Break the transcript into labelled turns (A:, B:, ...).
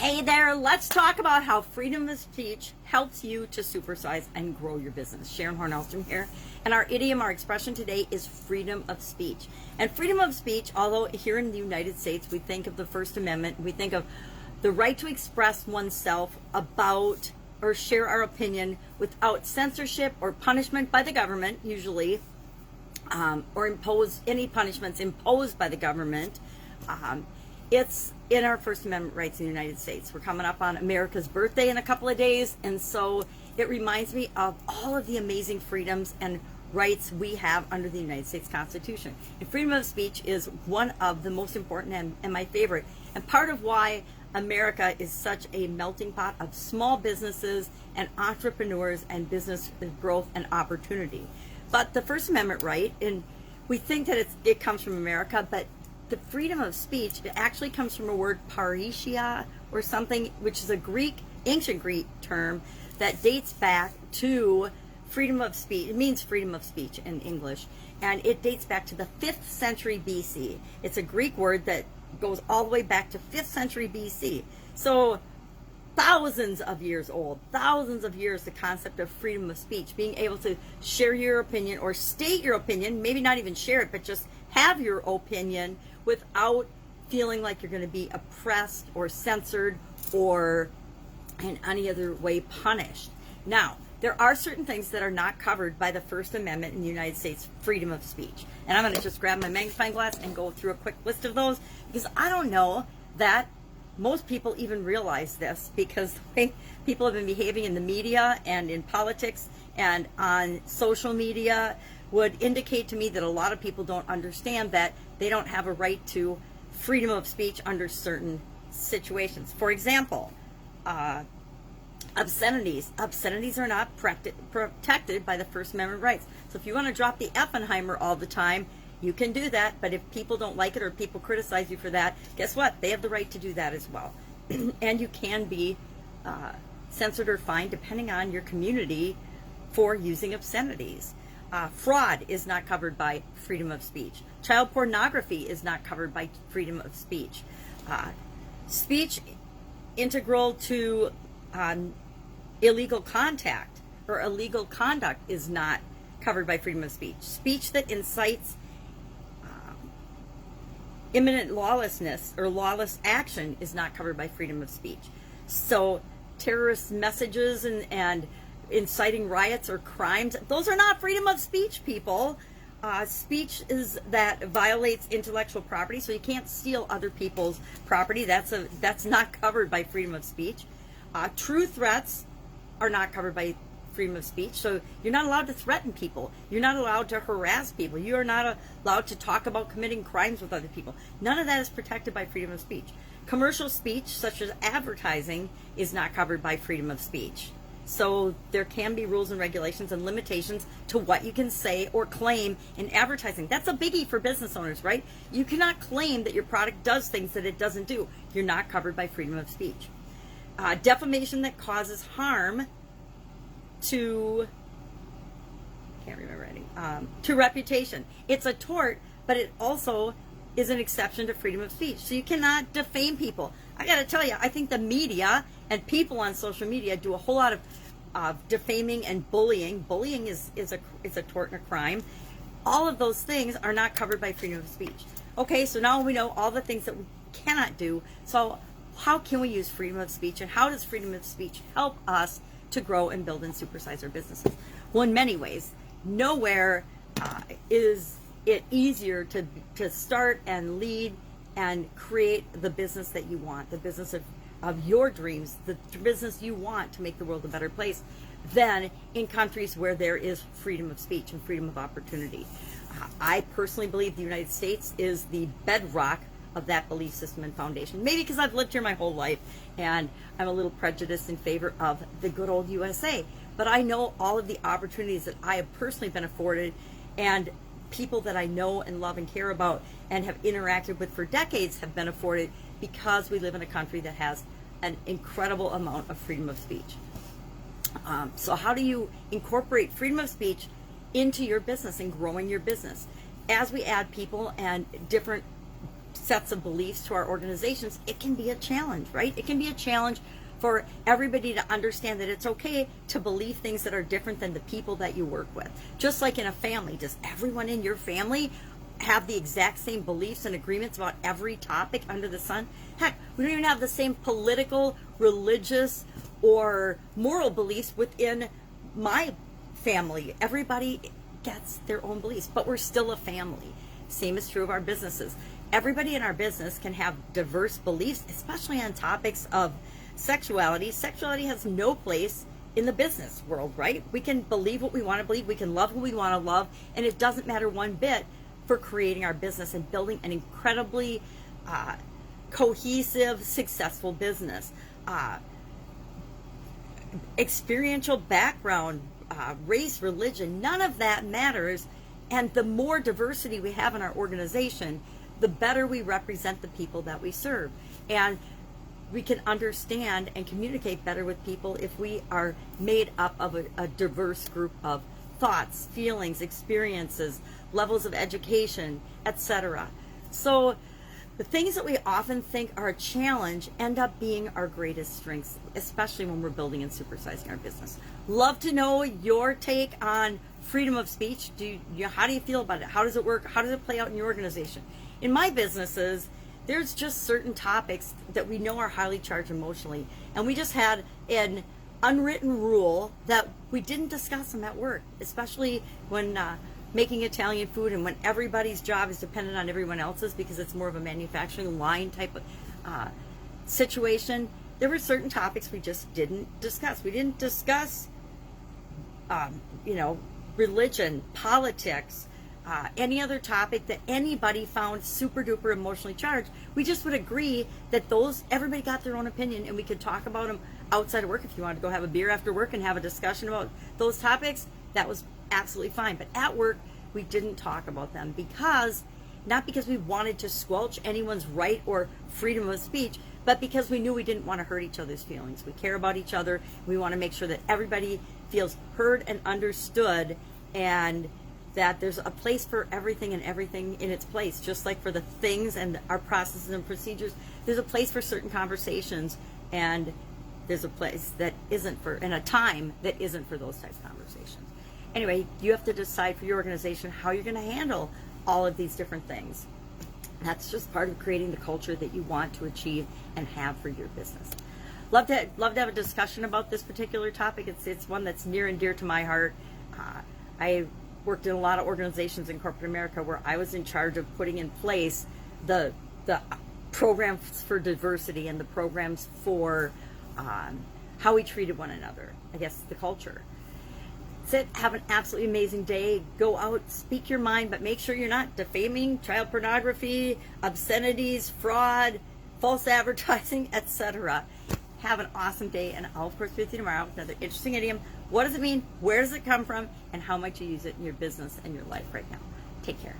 A: Hey there, let's talk about how freedom of speech helps you to supersize and grow your business. Sharon Horne-Ellstrom here, and our idiom, our expression today is freedom of speech. And freedom of speech, although here in the United States we think of the First Amendment, we think of the right to express oneself about or share our opinion without censorship or punishment by the government, usually, or impose any punishments imposed by the government. It's in our First Amendment rights in the United States. We're coming up on America's birthday in a couple of days, and so it reminds me of all of the amazing freedoms and rights we have under the United States Constitution. And freedom of speech is one of the most important and my favorite, and part of why America is such a melting pot of small businesses and entrepreneurs and business growth and opportunity. But the First Amendment right, and we think that it comes from America, but the freedom of speech, it actually comes from a word parrhesia or something, which is a ancient Greek term that dates back to freedom of speech. It means freedom of speech in English, and it dates back to the 5th century BC. It's a Greek word that goes all the way back to 5th century BC. So thousands of years old, thousands of years, the concept of freedom of speech, being able to share your opinion or state your opinion, maybe not even share it, but just have your opinion without feeling like you're going to be oppressed or censored or in any other way punished. Now, there are certain things that are not covered by the First Amendment in the United States freedom of speech. And I'm going to just grab my magnifying glass and go through a quick list of those, because I don't know that most people even realize this, because the way people have been behaving in the media and in politics and on social media would indicate to me that a lot of people don't understand that they don't have a right to freedom of speech under certain situations. For example, obscenities. Obscenities are not protected by the First Amendment rights. So if you want to drop the Effenheimer all the time, you can do that, but if people don't like it or people criticize you for that, guess what? They have the right to do that as well. And you can be censored or fined depending on your community for using obscenities. Fraud is not covered by freedom of speech. Child pornography is not covered by freedom of speech. Speech integral to illegal contact or illegal conduct is not covered by freedom of speech. Speech that incites imminent lawlessness or lawless action is not covered by freedom of speech. So terrorist messages and inciting riots or crimes, those are not freedom of speech, people. Speech is that violates intellectual property, so you can't steal other people's property. That's not covered by freedom of speech. True threats are not covered by freedom of speech, so you're not allowed to threaten people. You're not allowed to harass people. You are not allowed to talk about committing crimes with other people. None of that is protected by freedom of speech. Commercial speech, such as advertising, is not covered by freedom of speech. So there can be rules and regulations and limitations to what you can say or claim in advertising. That's a biggie for business owners, right? You cannot claim that your product does things that it doesn't do. You're not covered by freedom of speech. Defamation that causes harm to, can't remember any, to reputation. It's a tort, but it also is an exception to freedom of speech. So you cannot defame people. I got to tell you, I think the media and people on social media do a whole lot of defaming and bullying. Bullying is a tort and a crime. All of those things are not covered by freedom of speech. Okay, so now we know all the things that we cannot do. So how can we use freedom of speech, and how does freedom of speech help us to grow and build and supersize our businesses? Well, in many ways. Nowhere is it easier to start and lead and create the business that you want, the business of your dreams, the business you want to make the world a better place, than in countries where there is freedom of speech and freedom of opportunity. I personally believe the United States is the bedrock of that belief system and foundation. Maybe because I've lived here my whole life and I'm a little prejudiced in favor of the good old USA. But I know all of the opportunities that I have personally been afforded, and people that I know and love and care about and have interacted with for decades have been afforded because we live in a country that has an incredible amount of freedom of speech. So how do you incorporate freedom of speech into your business and growing your business? As we add people and different sets of beliefs to our organizations, it can be a challenge, right? It can be a challenge for everybody to understand that it's okay to believe things that are different than the people that you work with. Just like in a family, does everyone in your family have the exact same beliefs and agreements about every topic under the sun? Heck, we don't even have the same political, religious, or moral beliefs within my family. Everybody gets their own beliefs, but we're still a family. Same is true of our businesses. Everybody in our business can have diverse beliefs, especially on topics of sexuality. Sexuality has no place in the business world, right? We can believe what we want to believe, we can love who we want to love, and it doesn't matter one bit for creating our business and building an incredibly cohesive, successful business. Experiential background, race, religion, none of that matters. And the more diversity we have in our organization, the better we represent the people that we serve. And we can understand and communicate better with people if we are made up of a diverse group of thoughts, feelings, experiences, levels of education, etc. So the things that we often think are a challenge end up being our greatest strengths, especially when we're building and supersizing our business. Love to know your take on freedom of speech. How do you feel about it? How does it work? How does it play out in your organization? In my businesses, there's just certain topics that we know are highly charged emotionally, and we just had an unwritten rule that we didn't discuss them at work, especially when making Italian food and when everybody's job is dependent on everyone else's because it's more of a manufacturing line type of situation. There were certain topics we just didn't discuss. We didn't discuss, religion, politics, any other topic that anybody found super duper emotionally charged. We just would agree that everybody got their own opinion, and we could talk about them outside of work. If you wanted to go have a beer after work and have a discussion about those topics, that was absolutely fine. But at work, we didn't talk about them not because we wanted to squelch anyone's right or freedom of speech, but because we knew we didn't want to hurt each other's feelings. We care about each other. We want to make sure that everybody feels heard and understood, and that there's a place for everything and everything in its place. Just like for the things and our processes and procedures, there's a place for certain conversations, and there's a place that isn't for, and a time that isn't for those types of conversations. Anyway, you have to decide for your organization how you're going to handle all of these different things. That's just part of creating the culture that you want to achieve and have for your business. Love to have a discussion about this particular topic. It's one that's near and dear to my heart. I worked in a lot of organizations in corporate America where I was in charge of putting in place the programs for diversity and the programs for how we treated one another. I guess the culture. That's it. Have an absolutely amazing day. Go out, speak your mind, but make sure you're not defaming, child pornography, obscenities, fraud, false advertising, etc. Have an awesome day, and I'll of course be with you tomorrow with another interesting idiom. What does it mean? Where does it come from? And how might you use it in your business and your life right now? Take care.